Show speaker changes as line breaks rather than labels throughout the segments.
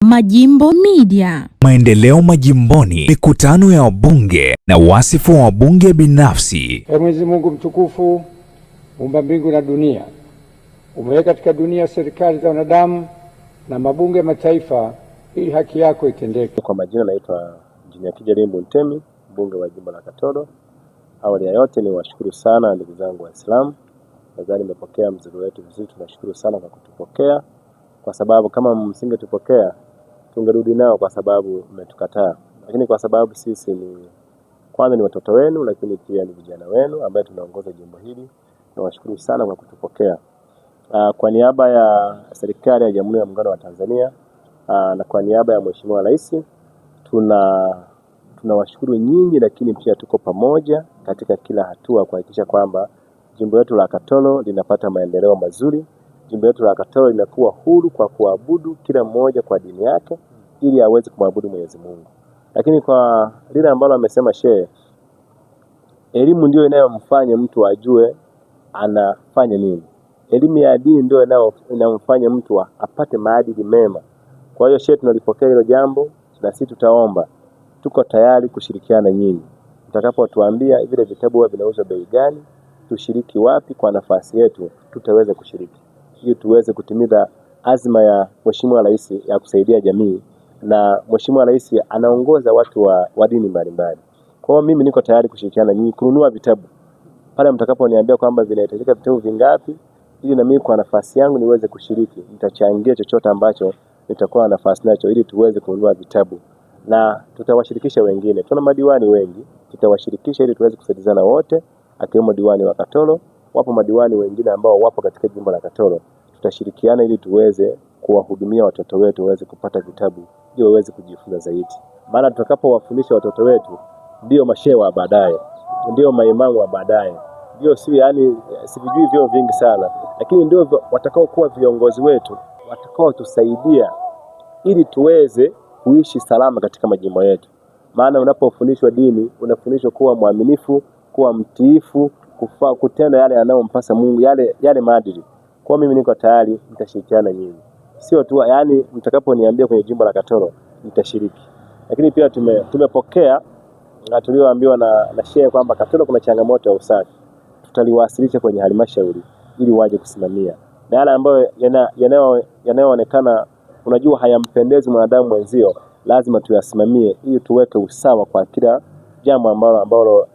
Majimbo Media.
Maendeleo majimboni, mikutano ya wabunge na wasifu wa wabunge binafsi.
Mwenyezi Mungu mtukufu, muumba mbingu na dunia, umeweka katika dunia serikali za wanadamu na mabunge mataifa ili haki yako itendeke.
Kwa majina naitwa Injinia Kijarimbu Ntemi, mbunge wa jimbo la Katoro. Awali ya yote ni washukuru sana ndugu zangu Waislamu. Nadhani nimepokea mzigo wetu vizuri, tunashukuru sana kwa kutupokea. Kwa sababu kama msingetupokea tungerudi nao kwa sababu mmetukataa. Lakini kwa sababu sisi kwanza ni watoto wenu, lakini pia ni vijana wenu ambao tunaongoza jimbo hili. Nawashukuru sana kwa kutupokea. Kwa niaba ya serikali ya Jamhuri ya Muungano wa Tanzania na kwa niaba ya Mheshimiwa Rais, tunawashukuru nyinyi, lakini pia tuko pamoja katika kila hatua kuhakikisha kwamba jimbo letu la Katoro linapata maendeleo mazuri. Jimbo letu la Katoro linakuwa huru kwa kuabudu kila mmoja kwa dini yake ili aweze kumwabudu Mwenyezi Mungu. Lakini kwa lile ambalo amesema Sheikh, elimu ndio inayomfanya mtu ajue anafanya nini. Elimu ya dini ndio inamfanya mtu apate maadili mema. Kwa hiyo Sheikh, tunalipokea hilo jambo na sisi tutaomba, tuko tayari kushirikiana nyinyi. Mtakapotuambia vile vitabu vinauzwa bei gani, tushiriki wapi, kwa nafasi yetu tutaweza kushiriki ili tuweze kutimiza azma ya Mheshimiwa Rais ya kusaidia jamii, na Mheshimiwa Rais anaongoza watu wa dini mbalimbali. Kwa hiyo mimi niko tayari kushirikiana nyinyi kununua vitabu. Pale mtakaponiambia kwamba vinahitajika vitabu vingapi, ili na mimi kwa nafasi yangu niweze kushiriki, nitachangia chochote ambacho nitakuwa na nafasi nacho ili tuweze kununua vitabu. Na tutawashirikisha wengine. Tuna madiwani wengi, tutawashirikisha ili tuweze kusaidizana wote, akiwemo diwani wa Katoro. Wapo madiwani wengine ambao wapo katika jimbo la Katoro. Tutashirikiana ili tuweze kuwahudumia watoto wetu waweze kupata vitabu ili waweze kujifunza zaidi. Maana tutakapowafundisha watoto wetu ndio mashehe wa baadaye, ndio maimamu wa baadaye. Ndio sivijui vyo vingi sana, lakini ndio watakao kuwa viongozi wetu, watakao tusaidia ili tuweze kuishi salama katika majimbo yetu. Maana unapofundishwa dini, unafundishwa kuwa mwaminifu, kuwa mtiifu, kutenda yale yanayompasa Mungu, yale maadili. Kwa mimi niko tayari, nitashirikiana nyinyi. Sio tu mtakaponiambia kwenye jimbo la Katoro nitashiriki. Lakini pia tumepokea na tulioambiwa na Sheikh kwamba Katoro kuna changamoto ya usafi. Tutaliwasilisha kwenye halmashauri ili waje kusimamia. Na yale ambayo yanayoonekana unajua hayampendezi mwanadamu mwenzio, lazima tuyasimamie ili tuweke usawa kwa kila jambo ambalo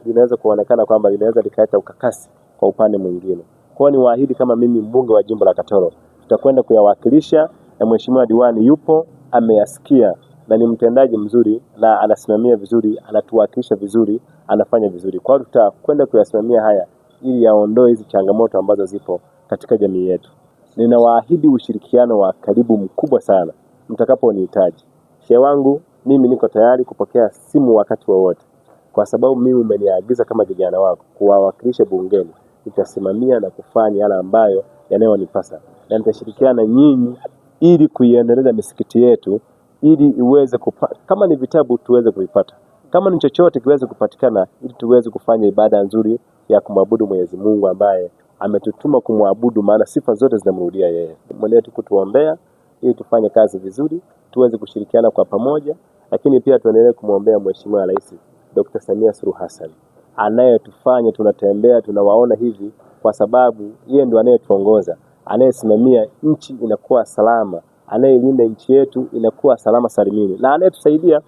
linaweza kuonekana kwamba linaweza likaleta ukakasi kwa upande mwingine. Kwa hiyo niwaahidi kama mimi mbunge wa jimbo la Katoro, tutakwenda kuyawakilisha, na Mheshimiwa diwani yupo, ameyasikia na ni mtendaji mzuri na anasimamia vizuri, anatuwakilisha vizuri, anafanya vizuri. Kwa hiyo tutakwenda kuyasimamia haya ili yaondoe hizi changamoto ambazo zipo katika jamii yetu. Ninawaahidi ushirikiano wa karibu mkubwa sana mtakaponihitaji. Sheikh wangu, mimi niko tayari kupokea simu wakati wowote. Kwa sababu mimi umeniagiza kama vijana wako kuwawakilisha bungeni. Nitasimamia na kufanya yale ambayo yanayonipasa. Na nitashirikiana nyinyi ili kuiendeleza misikiti yetu ili iweze kama ni vitabu tuweze kuvipata. Kama ni chochote kiweze kupatikana ili tuweze kufanya ibada nzuri ya kumwabudu Mwenyezi Mungu ambaye ametutuma kumwabudu, maana sifa zote zinamrudia yeye. Mwenyewe tukutuombea ili tufanye kazi vizuri, tuweze kushirikiana kwa pamoja, lakini pia tuendelee kumwombea Mheshimiwa Rais Dr. Samia Suluhu Hassan. Anayetufanya tunatembea tunawaona hivi kwa sababu yeye ndiye anayetuongoza, anayesimamia nchi inakuwa salama, anayelinda nchi yetu inakuwa salama salimini, na anayetusaidia.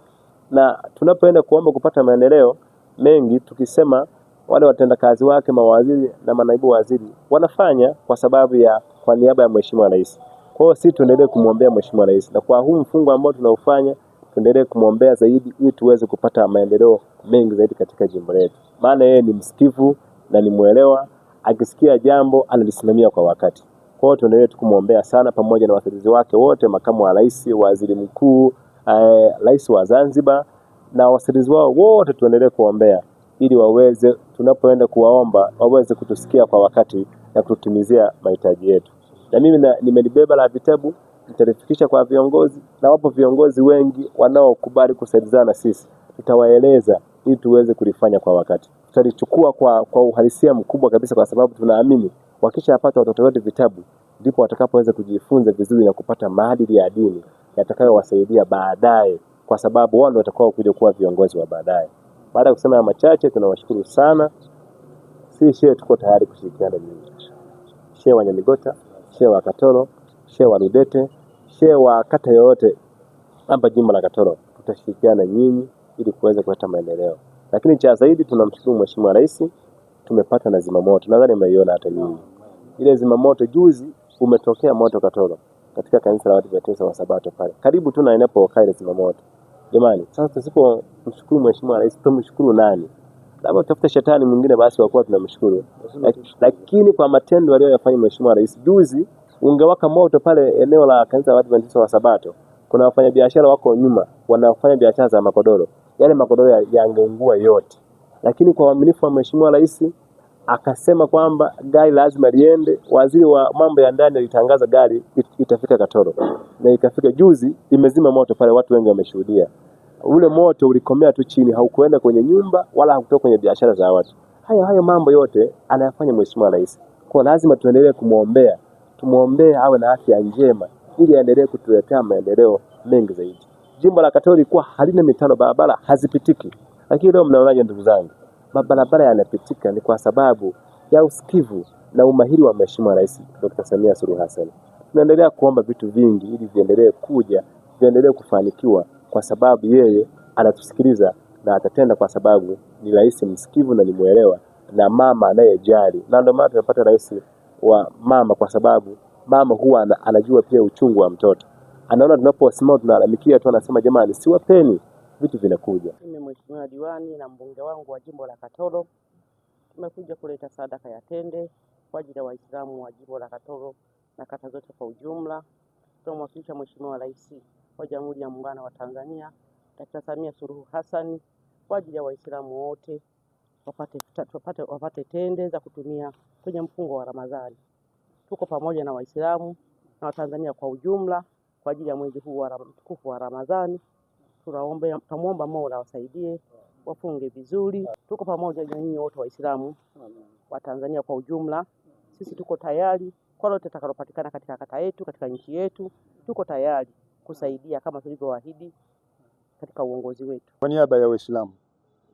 Na tunapoenda kuomba kupata maendeleo mengi, tukisema wale watendakazi wake, mawaziri na manaibu waziri wanafanya kwa niaba ya Mheshimiwa Rais. Kwa hiyo sisi tuendelee kumwombea Mheshimiwa Rais, na kwa huu mfungo ambao tunaufanya tuendelee kumwombea zaidi ili tuweze kupata maendeleo mengi zaidi katika jimbo letu. Maana yeye ni msikivu na ni muelewa, akisikia jambo analisimamia kwa wakati. Kwa hiyo tuendelee kumwombea sana pamoja na wasaidizi wake wote, makamu wa rais, waziri mkuu, rais wa Zanzibar na wasaidizi wao wote, tuendelee kuombea ili waweze, tunapoenda kuwaomba, waweze kutusikia kwa wakati na kututimizia mahitaji yetu. Na mimi nimelibeba la vitabu, nitalifikisha kwa viongozi, na wapo viongozi wengi wanaokubali kusaidizana na sisi. Tutawaeleza ili tuweze kulifanya kwa wakati. Tutalichukua kwa uhalisia mkubwa kabisa, kwa sababu tunaamini wakishapata watoto wetu vitabu ndipo watakapoweza kujifunza vizuri na kupata maadili ya dini, yatakayowasaidia baadaye, kwa sababu wao ndio watakao kuja kuwa viongozi wa baadaye. Baada ya kusema ya machache, tunawashukuru sana. Si shehe, tuko tayari kushirikiana nyinyi. Shehe wa Nyamigota, shehe wa Katoro, shehe wa Rudete, shehe wa kata yote hapa jimbo la Katoro, tutashirikiana nyinyi ili kuweza kuleta maendeleo. Lakini cha zaidi tunamshukuru Mheshimiwa Rais, tumepata na zimamoto. Nadhani mmeiona hata nyinyi. Ile zimamoto juzi umetokea moto Katoro katika kanisa la Waadventista wa Sabato pale. Karibu tu na inapokaa ile zimamoto. Jamani, sasa tusipomshukuru Mheshimiwa Rais, tumshukuru nani? Labda tutafuta shetani mwingine basi wakuwa tunamshukuru. Lakini kwa matendo aliyofanya Mheshimiwa Rais juzi, ungewaka moto pale eneo la kanisa la Waadventista wa Sabato. Kuna wafanyabiashara wako nyuma wanafanya biashara za makodoro. Yale makodoro yangeungua yote. Lakini kwa uaminifu wa Mheshimiwa Rais akasema kwamba gari lazima liende. Waziri wa mambo ya ndani alitangaza gari itafika Katoro. Na ikafika juzi, imezima moto pale, watu wengi wameshuhudia. Ule moto ulikomea tu chini, haukuenda kwenye nyumba wala haukutoka kwenye biashara za watu. Hayo mambo yote anayafanya Mheshimiwa Rais. Kwa lazima tuendelee kumuombea. Tumuombee awe na afya njema ili aendelee kutuletea maendeleo mengi zaidi. Jimbo la Katoro lilikuwa halina mitaro, barabara hazipitiki. Lakini leo mnaonaje ndugu zangu? Barabara yanapitika ni kwa sababu ya usikivu na umahiri wa Mheshimiwa Rais Dr. Samia Suluhu Hassan. Tunaendelea kuomba vitu vingi ili viendelee kuja, viendelee kufanikiwa kwa sababu yeye anatusikiliza na atatenda, kwa sababu ni rais msikivu na ni muelewa na mama anayejali. Na ndio maana tunapata rais wa mama, kwa sababu mama huwa anajua pia uchungu wa mtoto. Anaona tunaposimama tunalalamikia tu, anasema jamani siwapeni, vitu vinakuja.
Mimi Mheshimiwa Diwani na mbunge wangu wa jimbo la Katoro tumekuja kuleta sadaka ya tende kwa ajili ya Waislamu wa jimbo la Katoro na kata zote kwa ujumla. Tunamwakilisha Mheshimiwa Rais wa Jamhuri ya Muungano wa Tanzania Dr. Samia Suluhu Hassan kwa ajili ya Waislamu wote wapate tende za kutumia kwenye mfungo wa Ramadhani. Tuko pamoja na Waislamu na Watanzania kwa ujumla kwa ajili ya mwezi huu wa mtukufu wa Ramadhani. Tunamuomba Mola wasaidie wafunge vizuri. Tuko pamoja na nyinyi wote Waislamu wa Tanzania kwa ujumla. Sisi tuko tayari kwa lolote litakalopatikana katika kata yetu, katika nchi yetu. Tuko tayari kusaidia kama tulivyoahidi katika uongozi wetu.
Kwa niaba ya Waislamu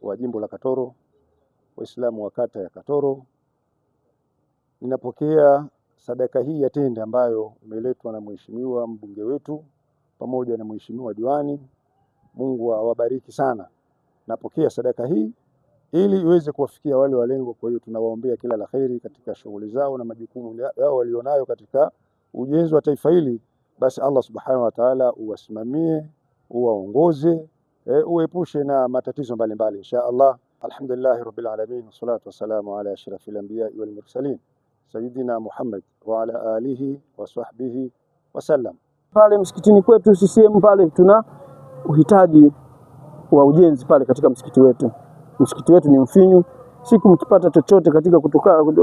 wa jimbo la Katoro, Waislamu wa kata ya Katoro, ninapokea sadaka hii ya tende ambayo imeletwa na Mheshimiwa mbunge wetu pamoja na Mheshimiwa Diwani. Mungu awabariki sana. Napokea sadaka hii ili iweze kuwafikia wale walengwa. Kwa hiyo tunawaombea kila la kheri katika shughuli zao na majukumu yao walionayo katika ujenzi wa taifa hili. Basi Allah subhanahu wa ta'ala uwasimamie, uwaongoze, uepushe na matatizo mbalimbali insha Allah. Alhamdulillah rabbil alamin, wassalatu wassalamu ala ashrafil anbiya wal mursalin sayyidina Muhammad wa ala alihi wa sahbihi wasallam.
Pale msikitini kwetu CCM pale tuna uhitaji wa ujenzi pale katika msikiti wetu. Msikiti wetu ni mfinyu. Siku mkipata chochote katika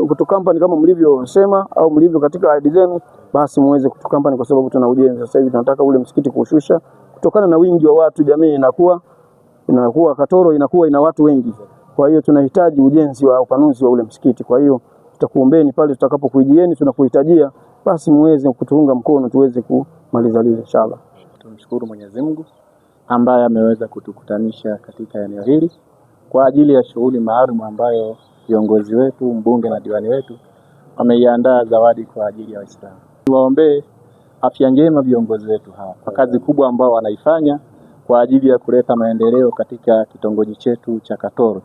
kutokampani kama mlivyosema au mlivyo katika ahadi zenu, basi muweze kutokampani, kwa sababu tuna ujenzi. Sasa hivi tunataka ule msikiti kuushusha kutokana na wingi wa watu. Jamii inakuwa Katoro inakuwa ina watu wengi. Kwa hiyo tunahitaji ujenzi wa upanuzi wa ule msikiti. Kwa hiyo tutakuombeeni pale tutakapokuijieni, tunakuhitajia, basi muweze kutuunga mkono tuweze kumaliza lile inshallah.
Tumshukuru Mwenyezi Mungu ambaye ameweza kutukutanisha katika eneo hili kwa ajili ya shughuli maalum ambayo viongozi wetu, mbunge na diwani wetu wameiandaa zawadi kwa ajili ya Waislamu. Tuwaombee afya njema viongozi wetu hawa kwa kazi kubwa ambao wanaifanya kwa ajili ya kuleta maendeleo katika kitongoji chetu cha Katoro.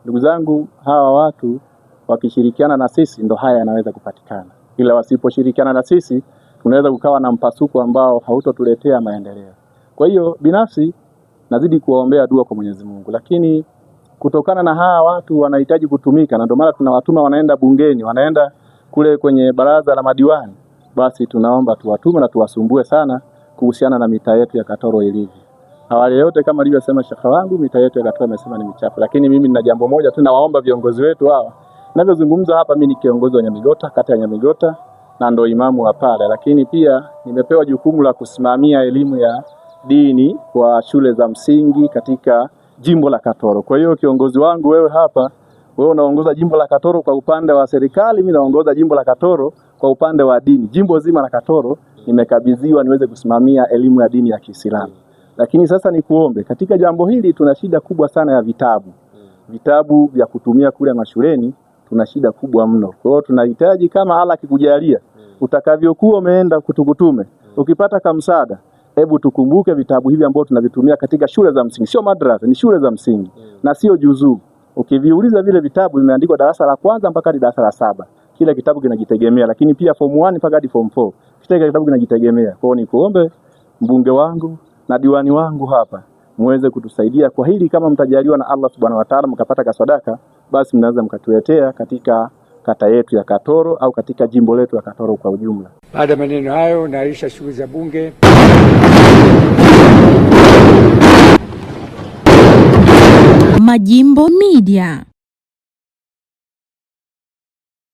Ndugu zangu, hawa watu wakishirikiana na sisi ndo haya yanaweza kupatikana. Ila wasiposhirikiana na sisi tunaweza kukawa na mpasuko ambao hautotuletea maendeleo. Kwa hiyo binafsi nazidi kuwaombea dua kwa Mwenyezi Mungu, lakini kutokana na hawa watu wanahitaji kutumika, na ndio maana tunawatuma wanaenda bungeni, wanaenda kule kwenye baraza la madiwani, basi tunaomba tuwatume na tuwasumbue sana kuhusiana na mitaa yetu ya Katoro ilivyo. Awali yote kama alivyosema shekha wangu, mitaa yetu ya Katoro amesema ni michafu, lakini mimi nina jambo moja tu, nawaomba viongozi wetu hawa. Ninavyozungumza hapa mimi ni kiongozi wa Nyamigota, kata ya Nyamigota, na ndo imamu wa pale, lakini pia nimepewa jukumu la kusimamia elimu ya dini kwa shule za msingi katika jimbo la Katoro. Kwa hiyo kiongozi wangu wewe hapa, wewe unaongoza jimbo la Katoro kwa upande wa serikali, mimi naongoza jimbo la Katoro kwa upande wa dini. Jimbo zima la Katoro nimekabidhiwa niweze kusimamia elimu ya dini ya Kiislamu. Lakini sasa nikuombe, katika jambo hili tuna shida kubwa sana ya vitabu vya kutumia kule mashuleni, tuna shida kubwa mno. Kwa hiyo tunahitaji kama Allah akikujalia utakavyokuwa umeenda kutukutume, ukipata kamsaada, hebu tukumbuke vitabu hivi ambavyo tunavitumia katika shule za msingi, sio madrasa, ni shule za msingi na sio juzuu. Ukiviuliza vile vitabu vimeandikwa darasa la kwanza mpaka hadi darasa la 7. Kila kitabu kinajitegemea, lakini pia form 1 mpaka hadi form 4. Kila kitabu kinajitegemea. Kwa hiyo nikuombe mbunge wangu na diwani wangu hapa muweze kutusaidia kwa hili. Kama mtajaliwa na Allah Subhanahu wa Ta'ala mkapata kasadaka, basi mnaweza mkatuletea katika kata yetu ya Katoro au katika jimbo letu la Katoro kwa ujumla.
Baada ya maneno hayo, naahirisha shughuli za bunge.
Majimbo Media.